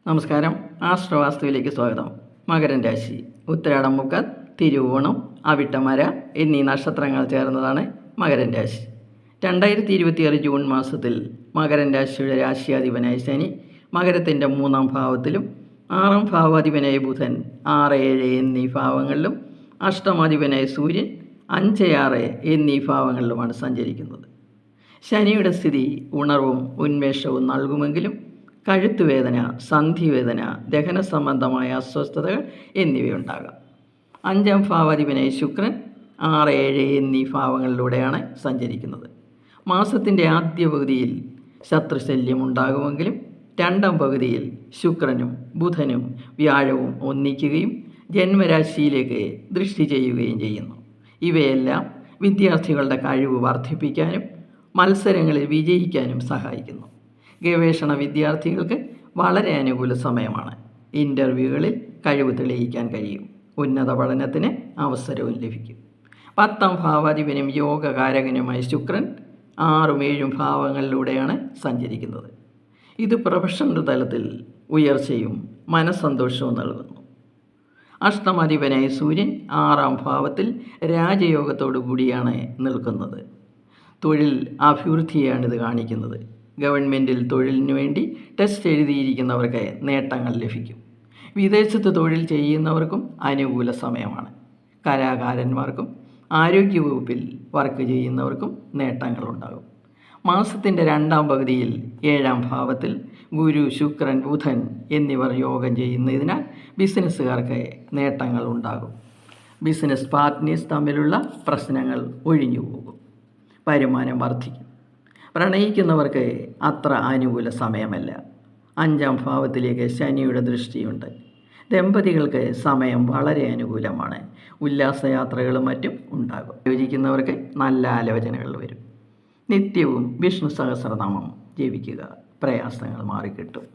നമസ്കാരം. ആശ്രവാസ്തുവിലേക്ക് സ്വാഗതം. മകരം രാശി ഉത്തരാടം, മുക്കാൽ, തിരുവോണം, അവിട്ടമര എന്നീ നക്ഷത്രങ്ങൾ ചേർന്നതാണ് മകരം രാശി. 2026 ജൂൺ മാസത്തിൽ മകരം രാശിയുടെ രാശിയാധിപനായ ശനി മകരത്തിൻ്റെ 3-ാം ഭാവത്തിലും 6-ാം ഭാവാധിപനായ ബുധൻ 6, 7 എന്നീ ഭാവങ്ങളിലും അഷ്ടമാധിപനായ സൂര്യൻ 5, 6 എന്നീ ഭാവങ്ങളിലുമാണ് സഞ്ചരിക്കുന്നത്. ശനിയുടെ സ്ഥിതി ഉണർവും ഉന്മേഷവും നൽകുമെങ്കിലും കഴുത്തുവേദന, സന്ധിവേദന, ദഹന സംബന്ധമായ അസ്വസ്ഥതകൾ എന്നിവയുണ്ടാകാം. 5-ാം ഭാവാധിപനായ ശുക്രൻ 6, 7 എന്നീ ഭാവങ്ങളിലൂടെയാണ് സഞ്ചരിക്കുന്നത്. മാസത്തിൻ്റെ ആദ്യ പകുതിയിൽ ശത്രുശല്യം ഉണ്ടാകുമെങ്കിലും 2-ാം പകുതിയിൽ ശുക്രനും ബുധനും വ്യാഴവും ഒന്നിക്കുകയും ജന്മരാശിയിലേക്ക് ദൃഷ്ടി ചെയ്യുകയും ചെയ്യുന്നു. ഇവയെല്ലാം വിദ്യാർത്ഥികളുടെ കഴിവ് വർദ്ധിപ്പിക്കാനും മത്സരങ്ങളിൽ വിജയിക്കാനും സഹായിക്കുന്നു. ഗവേഷണ വിദ്യാർത്ഥികൾക്ക് വളരെ അനുകൂല സമയമാണ്. ഇൻ്റർവ്യൂകളിൽ കഴിവ് തെളിയിക്കാൻ കഴിയും. ഉന്നത പഠനത്തിന് അവസരവും ലഭിക്കും. 10-ാം ഭാവാധിപനും യോഗകാരകനുമായ ശുക്രൻ 6, 7 ഭാവങ്ങളിലൂടെയാണ് സഞ്ചരിക്കുന്നത്. ഇത് പ്രൊഫഷണൽ തലത്തിൽ ഉയർച്ചയും മനസ്സന്തോഷവും നൽകുന്നു. അഷ്ടമാധിപനായ സൂര്യൻ 6-ാം ഭാവത്തിൽ രാജയോഗത്തോടു കൂടിയാണ് നിൽക്കുന്നത്. തൊഴിൽ അഭിവൃദ്ധിയാണിത് കാണിക്കുന്നത്. ഗവൺമെൻറ്റിൽ തൊഴിലിനു വേണ്ടി ടെസ്റ്റ് എഴുതിയിരിക്കുന്നവർക്ക് നേട്ടങ്ങൾ ലഭിക്കും. വിദേശത്ത് തൊഴിൽ ചെയ്യുന്നവർക്കും അനുകൂല സമയമാണ്. കലാകാരന്മാർക്കും ആരോഗ്യവകുപ്പിൽ വർക്ക് ചെയ്യുന്നവർക്കും നേട്ടങ്ങളുണ്ടാകും. മാസത്തിൻ്റെ 2-ാം പകുതിയിൽ 7-ാം ഭാവത്തിൽ ഗുരു, ശുക്രൻ, ബുധൻ എന്നിവർ യോഗം ചെയ്യുന്നതിനാൽ ബിസിനസ്സുകാർക്ക് നേട്ടങ്ങൾ ഉണ്ടാകും. ബിസിനസ് പാർട്ട്നേഴ്സ് തമ്മിലുള്ള പ്രശ്നങ്ങൾ ഒഴിഞ്ഞുപോകും. വരുമാനം വർദ്ധിക്കും. പ്രണയിക്കുന്നവർക്ക് അത്ര അനുകൂല സമയമല്ല. 5-ാം ഭാവത്തിലേക്ക് ശനിയുടെ ദൃഷ്ടിയുണ്ട്. ദമ്പതികൾക്ക് സമയം വളരെ അനുകൂലമാണ്. ഉല്ലാസയാത്രകളും മറ്റും ഉണ്ടാകും. യോജിക്കുന്നവർക്ക് നല്ല ആലോചനകൾ വരും. നിത്യവും വിഷ്ണു സഹസ്രനാമം ജപിക്കുക. പ്രയാസങ്ങൾ മാറിക്കിട്ടും.